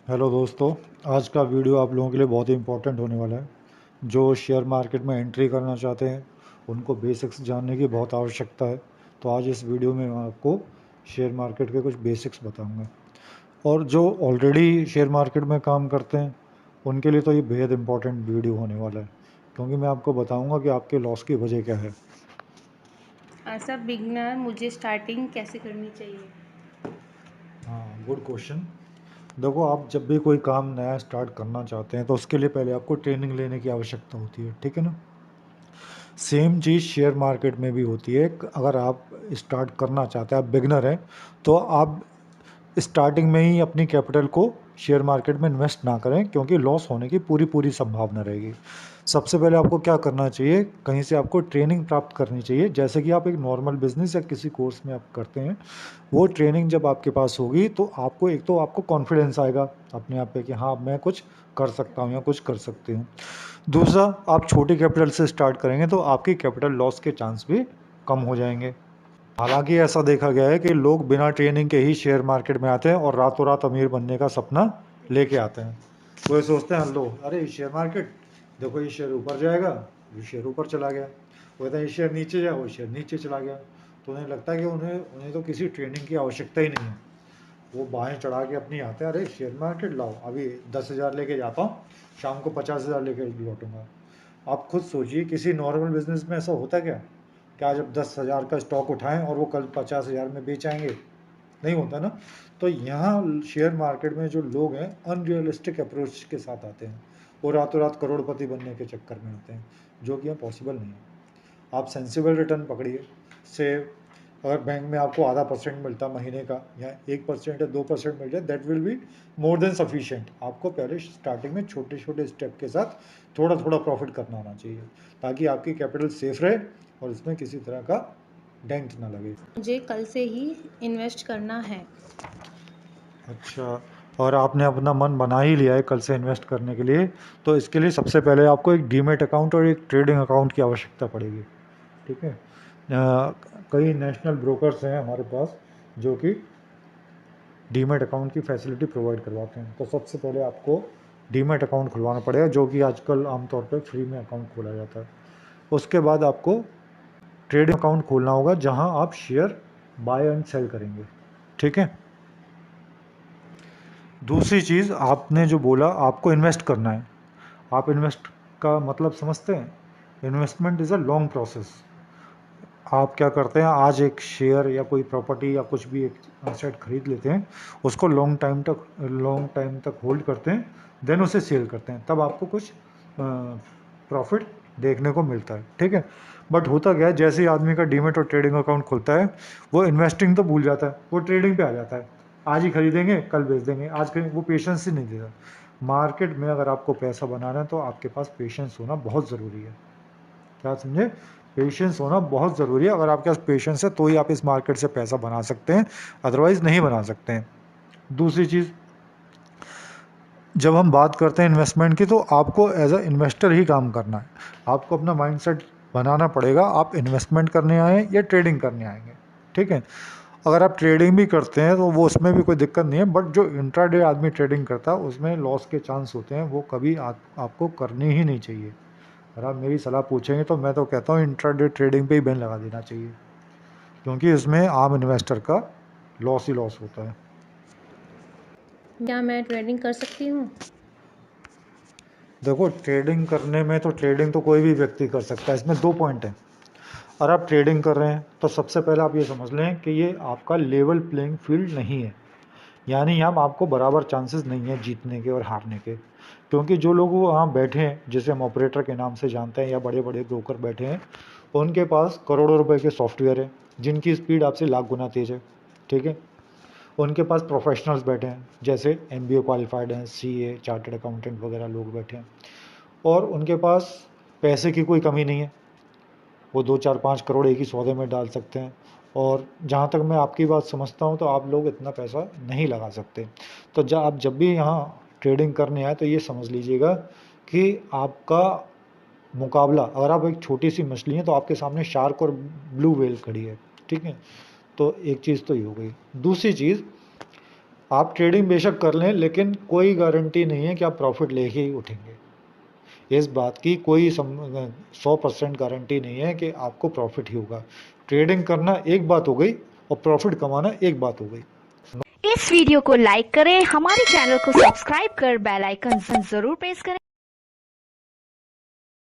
Hello दोस्तों। आज का वीडियो आप लोगों के लिए बहुत ही इम्पोर्टेंट होने वाला है। जो शेयर मार्केट में एंट्री करना चाहते हैं उनको बेसिक्स जानने की बहुत आवश्यकता है। तो आज इस वीडियो में मैं आपको शेयर मार्केट के कुछ बेसिक्स बताऊंगा। और जो ऑलरेडी शेयर मार्केट में काम करते हैं उनके लिए तो ये बेहद इम्पोर्टेंट वीडियो होने वाला है, क्योंकि मैं आपको बताऊंगा कि आपके लॉस की वजह क्या है। एज अ बिगनर मुझे स्टार्टिंग कैसे करनी चाहिए? हाँ, गुड क्वेश्चन। देखो, आप जब भी कोई काम नया स्टार्ट करना चाहते हैं तो उसके लिए पहले आपको ट्रेनिंग लेने की आवश्यकता होती है, ठीक है ना। सेम चीज़ शेयर मार्केट में भी होती है। अगर आप स्टार्ट करना चाहते हैं, आप बिगनर हैं, तो आप स्टार्टिंग में ही अपनी कैपिटल को शेयर मार्केट में इन्वेस्ट ना करें, क्योंकि लॉस होने की पूरी पूरी संभावना रहेगी। सबसे पहले आपको क्या करना चाहिए, कहीं से आपको ट्रेनिंग प्राप्त करनी चाहिए। जैसे कि आप एक नॉर्मल बिजनेस या किसी कोर्स में आप करते हैं, वो ट्रेनिंग जब आपके पास होगी तो आपको एक तो आपको कॉन्फिडेंस आएगा अपने आप पे कि हाँ, मैं कुछ कर सकता हूँ या कुछ कर सकती हूँ। दूसरा, आप छोटी कैपिटल से स्टार्ट करेंगे तो आपकी कैपिटल लॉस के चांस भी कम हो जाएंगे। हालांकि ऐसा देखा गया है कि लोग बिना ट्रेनिंग के ही शेयर मार्केट में आते हैं और रातों रात अमीर बनने का सपना लेके आते हैं। वो ये सोचते हैं, लो अरे ये शेयर मार्केट, देखो ये शेयर ऊपर जाएगा, ये शेयर ऊपर चला गया। वो कहते हैं ये शेयर नीचे जाए, वो शेयर नीचे चला गया। तो उन्हें लगता है कि उन्हें उन्हें तो किसी ट्रेनिंग की आवश्यकता ही नहीं है। वो बाहें चढ़ा के अपनी आते हैं, अरे शेयर मार्केट लाओ, अभी 10,000 लेके जाता हूँ, शाम को 50,000 लेके लौटूंगा। आप खुद सोचिए, किसी नॉर्मल बिजनेस में ऐसा होता क्या? क्या जब 10,000 का स्टॉक उठाएं और वो कल 50,000 में बेच आएंगे? नहीं होता ना। तो यहाँ शेयर मार्केट में जो लोग हैं अनरियलिस्टिक अप्रोच के साथ आते हैं। वो रातों रात करोड़पति बनने के चक्कर में आते हैं, जो कि यहाँ पॉसिबल नहीं है। आप सेंसिबल रिटर्न पकड़िए। से अगर बैंक में आपको आधा परसेंट मिलता महीने का, या 1% या 2% मिल जाए, that will be more than sufficient. आपको पहले स्टार्टिंग में छोटे छोटे स्टेप के साथ थोड़ा थोड़ा प्रॉफिट करना आना चाहिए, ताकि आपकी कैपिटल सेफ रहे और इसमें किसी तरह का डेंट ना लगे। मुझे कल से ही इन्वेस्ट करना है। अच्छा, और आपने अपना मन बना ही लिया है कल से इन्वेस्ट करने के लिए, तो इसके लिए सबसे पहले आपको एक डीमेट अकाउंट और एक ट्रेडिंग अकाउंट की आवश्यकता पड़ेगी, ठीक है। कई नेशनल ब्रोकर्स हैं हमारे पास जो कि डीमेट अकाउंट की फैसिलिटी प्रोवाइड करवाते हैं। तो सबसे पहले आपको डीमेट अकाउंट खुलवाना पड़ेगा, जो कि आजकल आमतौर पर फ्री में अकाउंट खोला जाता है। उसके बाद आपको ट्रेडिंग अकाउंट खोलना होगा, जहां आप शेयर बाय एंड सेल करेंगे, ठीक है। दूसरी चीज़, आपने जो बोला आपको इन्वेस्ट करना है, आप इन्वेस्ट का मतलब समझते हैं? Investment is a long process. आप क्या करते हैं, आज एक शेयर या कोई प्रॉपर्टी या कुछ भी एक एसेट खरीद लेते हैं, उसको लॉन्ग टाइम तक होल्ड करते हैं, देन उसे सेल करते हैं, तब आपको कुछ प्रॉफिट देखने को मिलता है, ठीक है। बट होता क्या है, जैसे ही आदमी का डीमेट और ट्रेडिंग अकाउंट खुलता है, वो इन्वेस्टिंग तो भूल जाता है, वो ट्रेडिंग पे आ जाता है। आज ही खरीदेंगे कल बेच देंगे, आज खरीद, वो पेशेंस ही नहीं देता। मार्केट में अगर आपको पैसा बनाना है तो आपके पास पेशेंस होना बहुत ज़रूरी है। क्या समझे? पेशेंस होना बहुत ज़रूरी है। अगर आपके पास पेशेंस है तो ही आप इस मार्केट से पैसा बना सकते हैं, अदरवाइज़ नहीं बना सकते हैं। दूसरी चीज़, जब हम बात करते हैं इन्वेस्टमेंट की, तो आपको एज अ इन्वेस्टर ही काम करना है। आपको अपना माइंडसेट बनाना पड़ेगा, आप इन्वेस्टमेंट करने आए या ट्रेडिंग करने आएंगे, ठीक है। अगर आप ट्रेडिंग भी करते हैं तो वो, उसमें भी कोई दिक्कत नहीं है, बट जो इंट्राडे आदमी ट्रेडिंग करता है उसमें लॉस के चांस होते हैं, वो कभी आपको करनी ही नहीं चाहिए। अगर आप मेरी सलाह पूछेंगे तो मैं तो कहता हूँ इंट्राडे ट्रेडिंग पे ही बैन लगा देना चाहिए, क्योंकि इसमें आम इन्वेस्टर का लॉस ही लॉस होता है। क्या मैं ट्रेडिंग कर सकती हूँ? देखो, ट्रेडिंग करने में तो ट्रेडिंग तो कोई भी व्यक्ति कर सकता है। इसमें दो पॉइंट हैं। अगर आप ट्रेडिंग कर रहे हैं तो सबसे पहले आप ये समझ लें कि ये आपका लेवल प्लेइंग फील्ड नहीं है। यानी यहाँ आपको बराबर चांसेस नहीं है जीतने के और हारने के, क्योंकि जो लोग वहाँ बैठे हैं, जिसे हम ऑपरेटर के नाम से जानते हैं, या बड़े बड़े ब्रोकर बैठे हैं, उनके पास करोड़ों रुपए के सॉफ्टवेयर है जिनकी स्पीड आपसे लाख गुना तेज़ है, ठीक है। उनके पास प्रोफेशनल्स बैठे हैं, जैसे एमबीए क्वालिफाइड हैं, सीए, चार्टर्ड अकाउंटेंट वगैरह लोग बैठे हैं, और उनके पास पैसे की कोई कमी नहीं है। वो 2 4 5 करोड़ एक ही सौदे में डाल सकते हैं। और जहाँ तक मैं आपकी बात समझता हूँ तो आप लोग इतना पैसा नहीं लगा सकते। तो आप जब भी यहाँ ट्रेडिंग करने आए तो ये समझ लीजिएगा कि आपका मुकाबला, अगर आप एक छोटी सी मछली हैं तो आपके सामने शार्क और ब्लू व्हेल खड़ी है, ठीक है। तो एक चीज़ तो ये हो गई। दूसरी चीज़, आप ट्रेडिंग बेशक कर लें, लेकिन कोई गारंटी नहीं है कि आप प्रॉफिट लेके ही उठेंगे। इस बात की कोई 100% गारंटी नहीं है कि आपको प्रॉफिट ही होगा। ट्रेडिंग करना एक बात हो गई और प्रॉफिट कमाना एक बात हो गई। इस वीडियो को लाइक करें, हमारे चैनल को सब्सक्राइब कर बेल आइकन जरूर प्रेस करें।